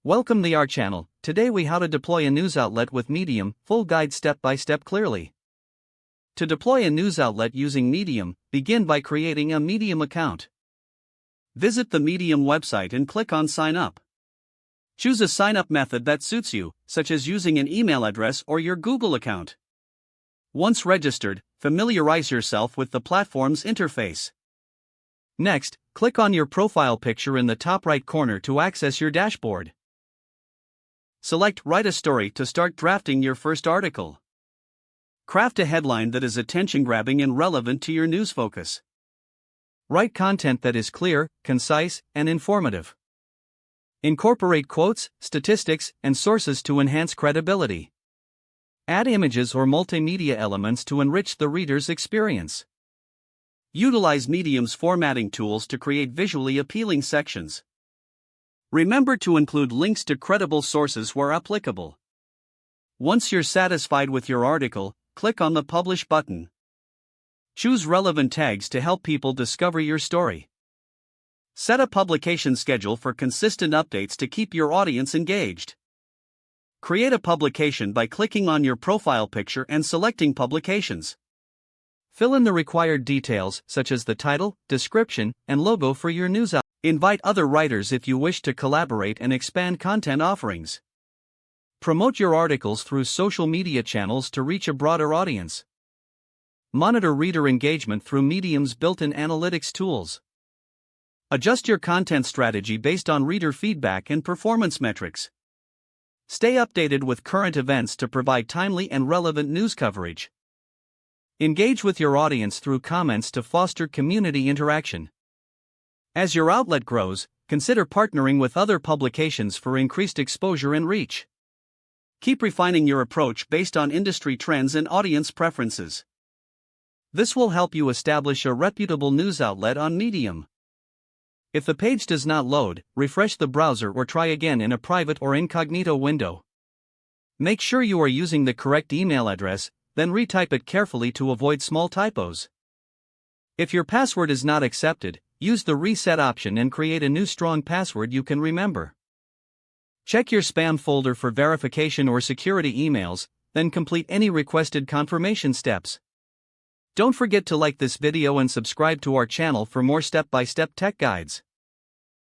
Welcome to our channel. Today we how to deploy a news outlet with Medium, full guide step by step clearly. To deploy a news outlet using Medium, begin by creating a Medium account. Visit the Medium website and click on Sign Up. Choose a sign up method that suits you, such as using an email address or your Google account. Once registered, familiarize yourself with the platform's interface. Next, click on your profile picture in the top right corner to access your dashboard. Select Write a Story to start drafting your first article. Craft a headline that is attention-grabbing and relevant to your news focus. Write content that is clear, concise, and informative. Incorporate quotes, statistics, and sources to enhance credibility. Add images or multimedia elements to enrich the reader's experience. Utilize Medium's formatting tools to create visually appealing sections. Remember to include links to credible sources where applicable. Once you're satisfied with your article, click on the Publish button. Choose relevant tags to help people discover your story. Set a publication schedule for consistent updates to keep your audience engaged. Create a publication by clicking on your profile picture and selecting Publications. Fill in the required details, such as the title, description, and logo for your news outlet. Invite other writers if you wish to collaborate and expand content offerings. Promote your articles through social media channels to reach a broader audience. Monitor reader engagement through Medium's built-in analytics tools. Adjust your content strategy based on reader feedback and performance metrics. Stay updated with current events to provide timely and relevant news coverage. Engage with your audience through comments to foster community interaction. As your outlet grows, consider partnering with other publications for increased exposure and reach. Keep refining your approach based on industry trends and audience preferences. This will help you establish a reputable news outlet on Medium. If the page does not load, refresh the browser or try again in a private or incognito window. Make sure you are using the correct email address, then retype it carefully to avoid small typos. If your password is not accepted, use the reset option and create a new strong password you can remember. Check your spam folder for verification or security emails, then complete any requested confirmation steps. Don't forget to like this video and subscribe to our channel for more step-by-step tech guides.